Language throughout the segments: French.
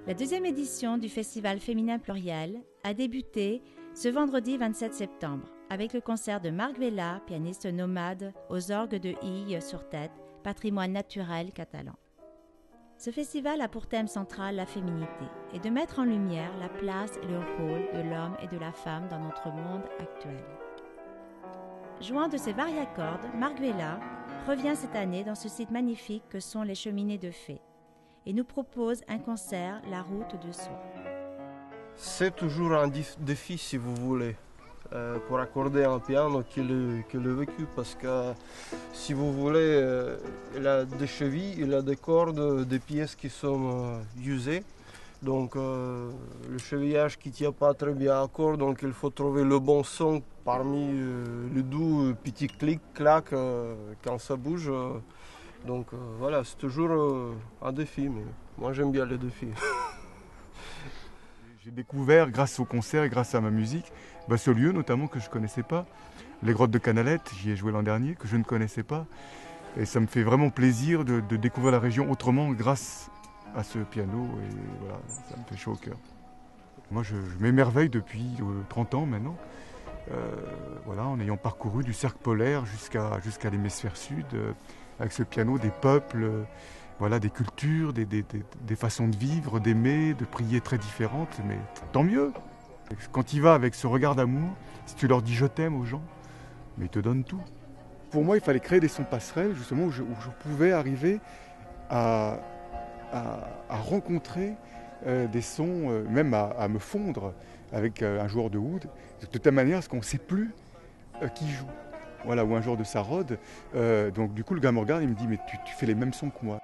La deuxième édition du Festival féminin pluriel a débuté ce vendredi 27 septembre avec le concert de Marc Vella, pianiste nomade aux orgues de Ille sur Tête, patrimoine naturel catalan. Ce festival a pour thème central la féminité et de mettre en lumière la place et le rôle de l'homme et de la femme dans notre monde actuel. Jouant de ses variacordes, Marc Vella revient cette année dans ce site magnifique que sont les Cheminées de Fées et nous propose un concert La Route de Soi. C'est toujours un défi, si vous voulez, pour accorder un piano que le vécu, parce que, si vous voulez, il a des chevilles, il a des cordes, des pièces qui sont usées. Donc le chevillage qui ne tient pas très bien à corps, donc il faut trouver le bon son parmi le doux petit clic-clac quand ça bouge. Donc voilà, c'est toujours un défi, mais moi j'aime bien les défis. J'ai découvert, grâce au concert et grâce à ma musique, ce lieu notamment que je ne connaissais pas, les grottes de Canalette, j'y ai joué l'an dernier, que je ne connaissais pas. Et ça me fait vraiment plaisir de découvrir la région autrement grâce à ce piano, et voilà, ça me fait chaud au cœur. Moi je m'émerveille depuis 30 ans maintenant, voilà, en ayant parcouru du cercle polaire jusqu'à l'hémisphère sud, avec ce piano des peuples, voilà, des cultures, des façons de vivre, d'aimer, de prier très différentes, mais tant mieux. Quand il va avec ce regard d'amour, si tu leur dis je t'aime aux gens, mais ils te donnent tout. Pour moi, il fallait créer des sons passerelles, justement, où je pouvais arriver à rencontrer des sons, même à me fondre avec un joueur de oud, de telle manière à ce qu'on ne sait plus qui joue. Voilà, ou un joueur de sarod. Donc du coup, le gars me regarde et me dit « mais tu fais les mêmes sons que moi ».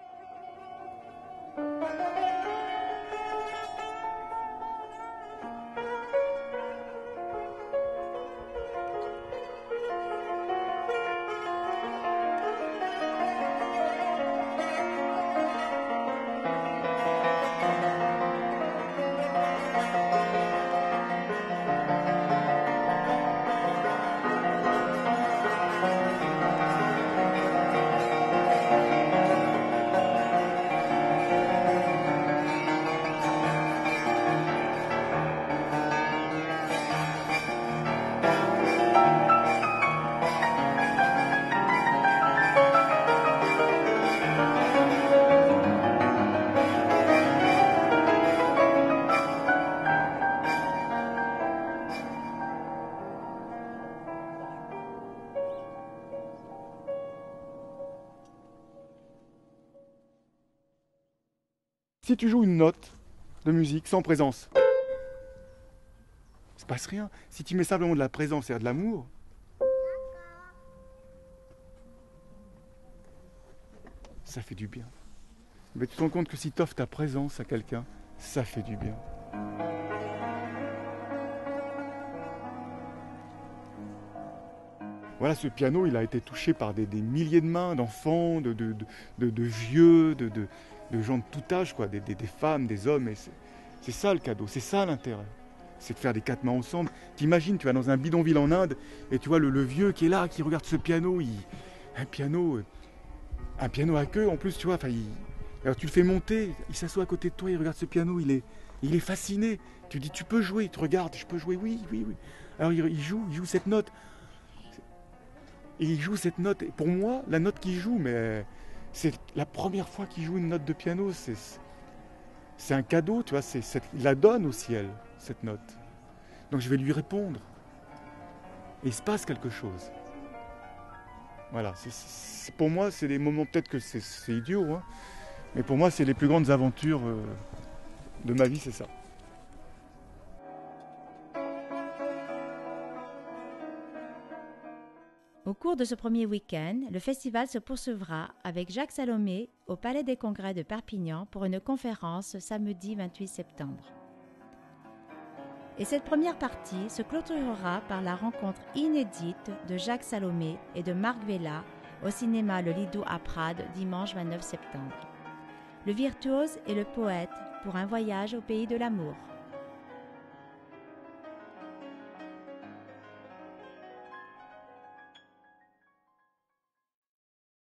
Si tu joues une note de musique sans présence, il ne se passe rien. Si tu mets simplement de la présence, c'est-à-dire de l'amour, ça fait du bien. Mais tu te rends compte que si tu offres ta présence à quelqu'un, ça fait du bien. Voilà, ce piano, il a été touché par des milliers de mains, d'enfants, de vieux, de gens de tout âge, quoi, des femmes, des hommes. Et c'est ça le cadeau, c'est ça l'intérêt. C'est de faire des quatre mains ensemble. T'imagines, tu vas dans un bidonville en Inde et tu vois le vieux qui est là, qui regarde ce piano. Un piano à queue en plus, tu vois. Alors tu le fais monter, il s'assoit à côté de toi, il regarde ce piano, il est fasciné. Tu dis, tu peux jouer, il te regarde, je peux jouer, oui. Alors il joue cette note. Et il joue cette note. Et pour moi, la note qu'il joue, mais c'est la première fois qu'il joue une note de piano. C'est un cadeau, tu vois. Il la donne au ciel, cette note. Donc je vais lui répondre. Et il se passe quelque chose. Voilà. Pour moi, c'est des moments, peut-être que c'est idiot, hein, mais pour moi, c'est les plus grandes aventures de ma vie, c'est ça. Au cours de ce premier week-end, le festival se poursuivra avec Jacques Salomé au Palais des Congrès de Perpignan pour une conférence samedi 28 septembre. Et cette première partie se clôturera par la rencontre inédite de Jacques Salomé et de Marc Vella au cinéma Le Lido à Prades dimanche 29 septembre. Le virtuose et le poète pour un voyage au pays de l'amour.